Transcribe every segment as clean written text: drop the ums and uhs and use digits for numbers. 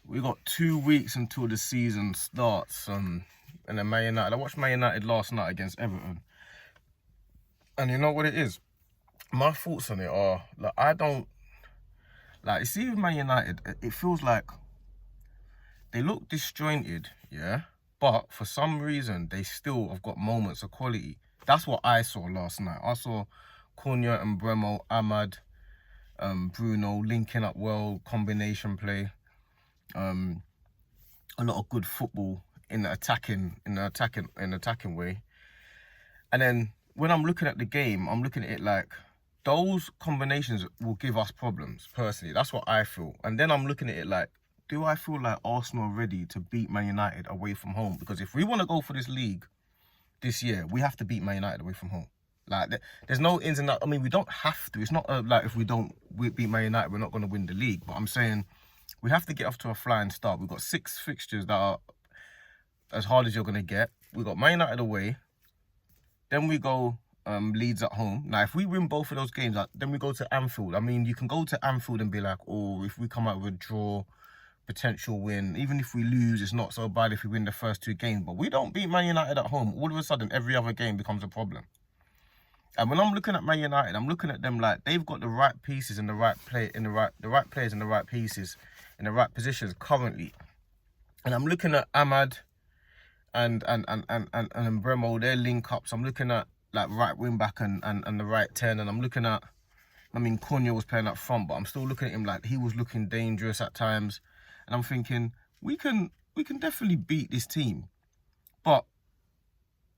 We got 2 weeks until the season starts. And then Man United. I watched Man United last night against Everton, and you know what it is. My thoughts on it are like I don't like. You see, with Man United, it feels like they look disjointed, yeah. But for some reason, they still have got moments of quality. That's what I saw last night. I saw Cunha and Bremo, Ahmad, Bruno linking up well, combination play. A lot of good football in the attacking way. And then when I'm looking at the game, I'm looking at it like those combinations will give us problems. Personally, that's what I feel. And then I'm looking at it like, do I feel like Arsenal are ready to beat Man United away from home? Because if we want to go for this league this year, we have to beat Man United away from home. Like, there's no ins and outs. I mean, we don't have to. It's not like if we beat Man United, we're not going to win the league. But I'm saying we have to get off to a flying start. We've got 6 fixtures that are as hard as you're going to get. We've got Man United away. Then we go Leeds at home. Now, if we win both of those games, then we go to Anfield. I mean, you can go to Anfield and be like, oh, if we come out with a draw, potential win. Even if we lose, it's not so bad if we win the first 2 games. But we don't beat Man United at home. All of a sudden, every other game becomes a problem. And when I'm looking at Man United, I'm looking at them like they've got the right pieces in the right play, the right players in the right pieces, in the right positions currently. And I'm looking at Ahmad and Bremo, their link ups. I'm looking at like right wing back and the right 10, and I'm looking at, I mean, Cunha was playing up front, but I'm still looking at him like he was looking dangerous at times. And I'm thinking we can definitely beat this team, but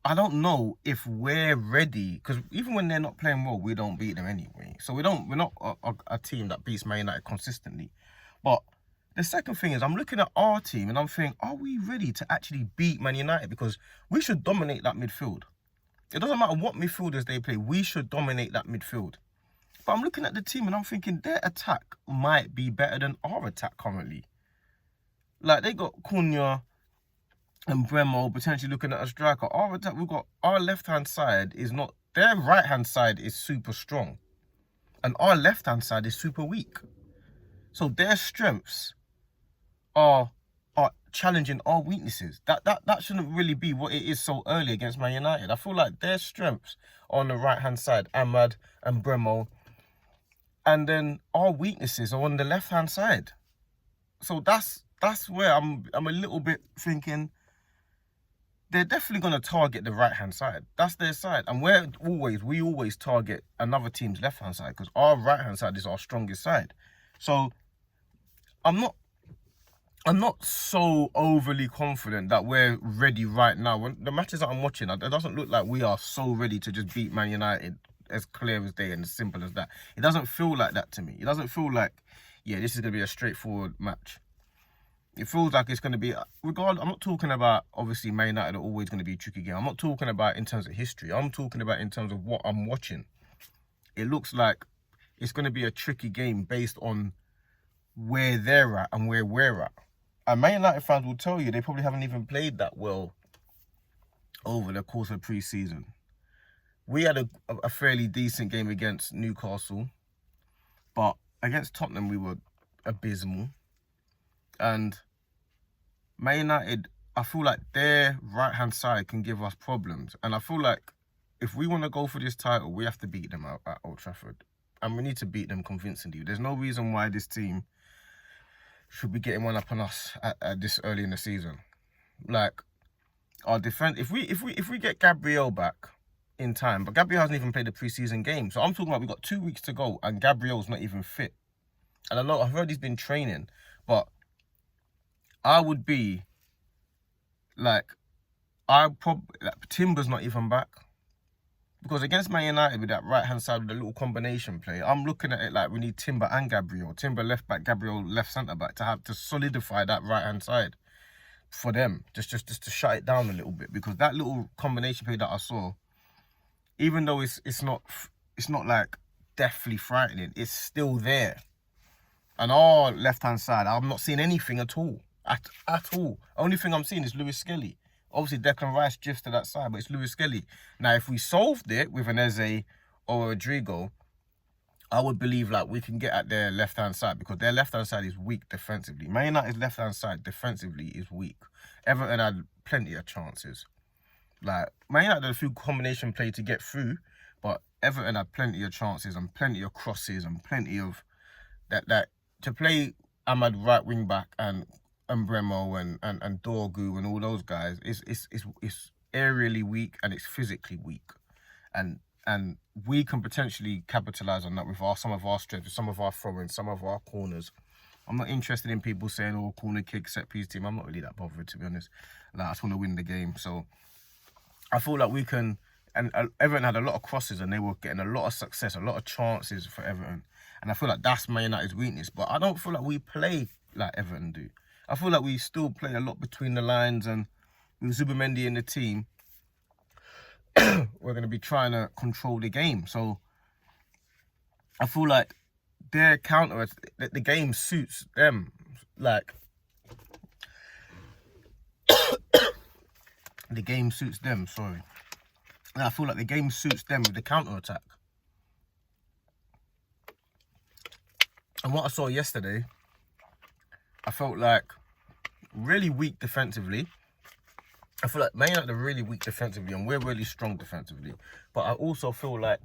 I don't know if we're ready, because even when they're not playing well, we don't beat them anyway. So we're not a team that beats Man United consistently. But the second thing is, I'm looking at our team and I'm thinking, are we ready to actually beat Man United? Because we should dominate that midfield. It doesn't matter what midfielders they play, we should dominate that midfield. But I'm looking at the team and I'm thinking their attack might be better than our attack currently. Like, they got Cunha and Bremo potentially looking at a striker. Our attack, we've got our left-hand side is not, their right-hand side is super strong. And our left-hand side is super weak. So their strengths are challenging our weaknesses. That shouldn't really be what it is so early against Man United. I feel like their strengths are on the right-hand side, Ahmad and Bremo. And then our weaknesses are on the left-hand side. So that's where I'm a little bit thinking, they're definitely going to target the right-hand side. That's their side. And we always target another team's left-hand side, because our right-hand side is our strongest side. So I'm not so overly confident that we're ready right now. When the matches that I'm watching, it doesn't look like we are so ready to just beat Man United as clear as day and as simple as that. It doesn't feel like that to me. It doesn't feel like, yeah, this is going to be a straightforward match. It feels like it's going to be, I'm not talking about, obviously, Man United are always going to be a tricky game. I'm not talking about in terms of history. I'm talking about in terms of what I'm watching. It looks like it's going to be a tricky game based on where they're at and where we're at. And Man United fans will tell you they probably haven't even played that well over the course of pre-season. We had a fairly decent game against Newcastle, but against Tottenham we were abysmal. And Man United, I feel like their right-hand side can give us problems. And I feel like if we want to go for this title, we have to beat them at Old Trafford. And we need to beat them convincingly. There's no reason why this team should be getting one up on us at this early in the season. Like, our defense, if we get Gabriel back in time, but Gabriel hasn't even played a pre-season game. So I'm talking about we've got 2 weeks to go and Gabriel's not even fit. And I've heard he's been training, but I would be like, Timber's not even back. Because against Man United with that right-hand side with the little combination play, I'm looking at it like we need Timber and Gabriel. Timber left back, Gabriel left centre-back to solidify that right-hand side for them. Just to shut it down a little bit. Because that little combination play that I saw, even though it's not like deathly frightening, it's still there. And our left-hand side, I'm not seeing anything at all. At all. Only thing I'm seeing is Lewis Skelly. Obviously, Declan Rice drifts to that side, but it's Lewis Skelly. Now, if we solved it with an Eze or a Rodrigo, I would believe like we can get at their left-hand side, because their left-hand side is weak defensively. Man United's left-hand side defensively is weak. Everton had plenty of chances. Like, Man United had a few combination play to get through, but Everton had plenty of chances and plenty of crosses and plenty of that to play Ahmad right wing back and Bremo and Dorgu and all those guys is aerially weak and it's physically weak. And we can potentially capitalise on that with some of our strengths, some of our throw-ins, some of our corners. I'm not interested in people saying, oh, corner kick, set piece team. I'm not really that bothered, to be honest. Like, I just want to win the game. So I feel like we can, and Everton had a lot of crosses and they were getting a lot of success, a lot of chances for Everton. And I feel like that's Man United's weakness. But I don't feel like we play like Everton do. I feel like we still play a lot between the lines, and with Zubimendi in the team, we're going to be trying to control the game. So I feel like their counter, the game suits them. Like, the game suits them, sorry. And I feel like the game suits them with the counter-attack. And what I saw yesterday, I felt like really weak defensively. I feel like Man United are really weak defensively and we're really strong defensively. But I also feel like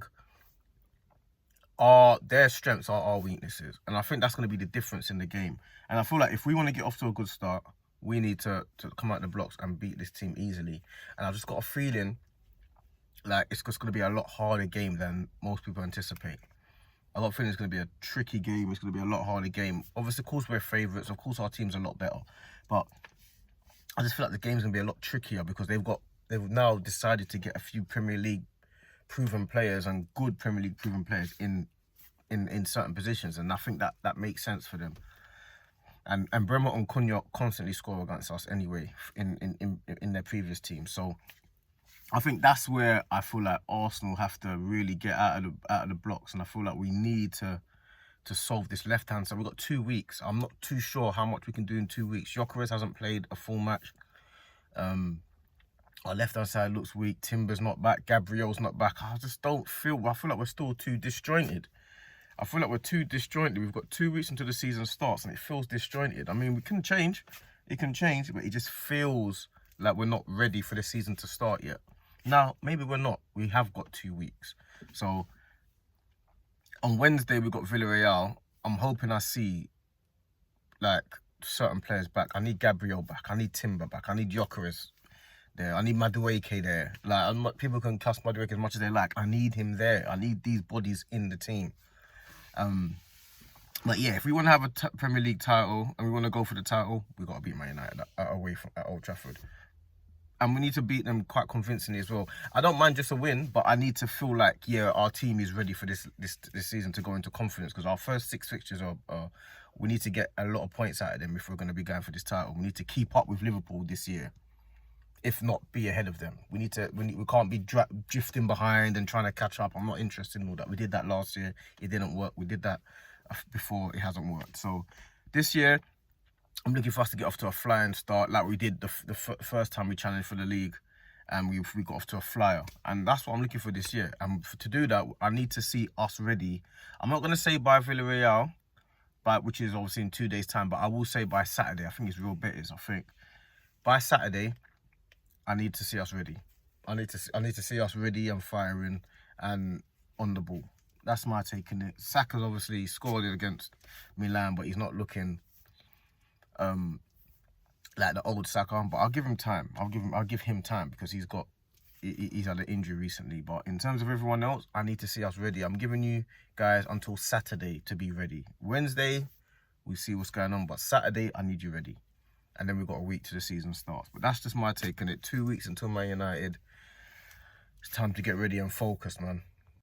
their strengths are our weaknesses. And I think that's going to be the difference in the game. And I feel like if we want to get off to a good start, we need to come out the blocks and beat this team easily. And I've just got a feeling like it's just going to be a lot harder game than most people anticipate. I got a feeling it's going to be a tricky game. It's going to be a lot harder game. Obviously, of course, we're favourites. Of course, our team's a lot better. But I just feel like the game's going to be a lot trickier because they've now decided to get a few Premier League proven players and good Premier League proven players in certain positions. And I think that makes sense for them. And Bremer and Cunha constantly score against us anyway in their previous team. So I think that's where I feel like Arsenal have to really get out of the blocks, and I feel like we need to solve this left hand side. We've got 2 weeks. I'm not too sure how much we can do in 2 weeks. Gyökeres hasn't played a full match. Our left hand side looks weak. Timber's not back. Gabriel's not back. I feel like we're still too disjointed. I feel like we're too disjointed. We've got 2 weeks until the season starts and it feels disjointed. I mean, we can change. It can change, but it just feels like we're not ready for the season to start yet. Now, maybe we're not. We have got 2 weeks. So, on Wednesday, we've got Villarreal. I'm hoping I see, like, certain players back. I need Gabriel back. I need Timber back. I need Gyökeres there. I need Madueke there. Like, people can cuss Madueke as much as they like. I need him there. I need these bodies in the team. But yeah, if we want to have a Premier League title and we want to go for the title, we've got to beat Man United away at Old Trafford. And we need to beat them quite convincingly as well. I don't mind just a win, but I need to feel like, yeah, our team is ready for this season to go into confidence, because our first 6 fixtures we need to get a lot of points out of them if we're going to be going for this title. We need to keep up with Liverpool this year, if not be ahead of them. We can't be drifting behind and trying to catch up. I'm not interested in all that. We did that last year. It didn't work. We did that before. It hasn't worked. So this year, I'm looking for us to get off to a flying start like we did the first time we challenged for the league, and we got off to a flyer. And that's what I'm looking for this year. And to do that, I need to see us ready. I'm not going to say by Villarreal, which is obviously in 2 days' time, but I will say by Saturday. I think it's real betters. I think by Saturday, I need to see us ready. I need to see us ready and firing and on the ball. That's my take on it. Saka's obviously scored it against Milan, but he's not looking like the old Saka. But I'll give him time. I'll give him time because he's had an injury recently. But in terms of everyone else, I need to see us ready. I'm giving you guys until Saturday to be ready. Wednesday, we see what's going on. But Saturday, I need you ready. And then we've got a week to the season starts. But that's just my take on it. 2 weeks until Man United. It's time to get ready and focus, man.